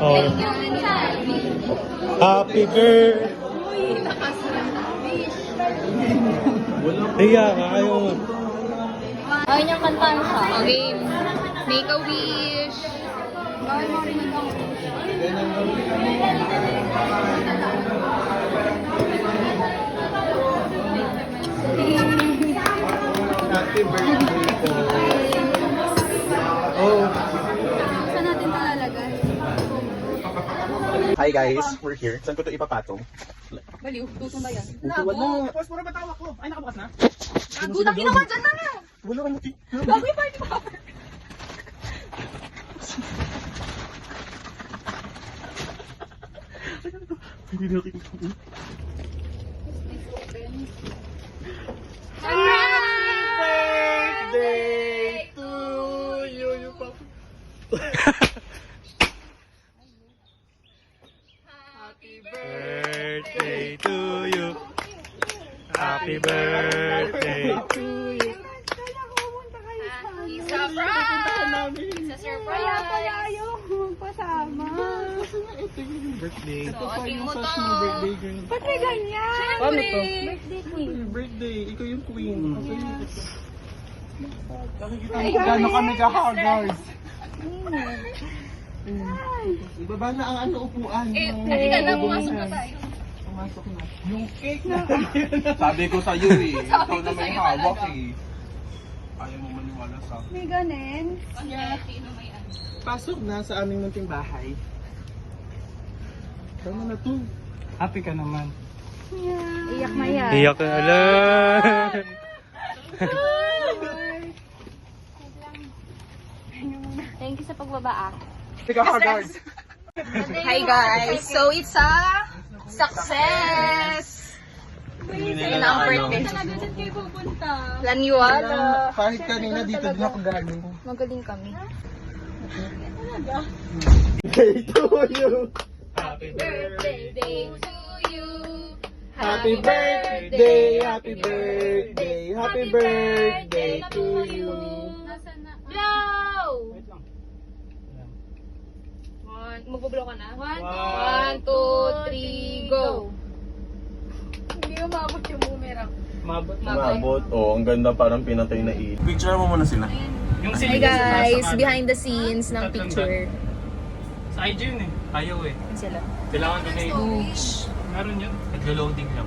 Oh. Happy birthday. Hiya ka kayo. Ayaw niyang kantaan siya. Okay. Make a wish. Ay, marinig ako. Happy birthday po. Oh. Saan natin talalagay? Hi guys, we're here. Saan ko ito ipapatong? Baliw, tutong ba yan? Wala. Tapos puro batawa ko. Ay, nakabukas na? Gutak naman dyan na nga! Wala ka natin. Bago yung party popper! Hindi na kita. Birthday to you, you papa. Happy birthday to you. Happy birthday to you. Surprise! It's a surprise! Kaya pala ayaw magpasama. Birthday. Suotin mo to! Ba't may ganyan? Paano to? Birthday queen. Birthday, ikaw yung queen. Ay, gano'n kami ka-hagard. Ibaba na ang ano upuan. Halika na, pumasok na tayo. Pumasok na. Yung cake na. Sabi ko sa'yo eh. Ikaw na may hawak eh. Ayaw mo maniwala sa akin. May ganin. Sino may ano? Pasok na sa aming munting bahay. Tama na to. Happy ka naman. Iyak na yan. Iyak ka ala. Thank you sa pagbaba. Ka-hagard. Hi guys! So it's a success! Ayun ang birthday. Saan kayo pupunta? Laniwala. Kahit kanina dito din ako galing. Magaling kami. Birthday to you. Happy birthday to you. Happy birthday, happy birthday, happy birthday to you. Blow! Magbo-blow ka na? 1, 2, 3, go! Hindi umabot yung boomerang. Umabot. Oh, ang ganda, parang pinatay na ilaw. Picture mo muna sila. Yung Hi guys! Behind the scenes ng picture. Sa IG yun eh. Ayaw eh. Yan sila. Kailangan ko na i-books. Meron yun. Naglo-loading lang.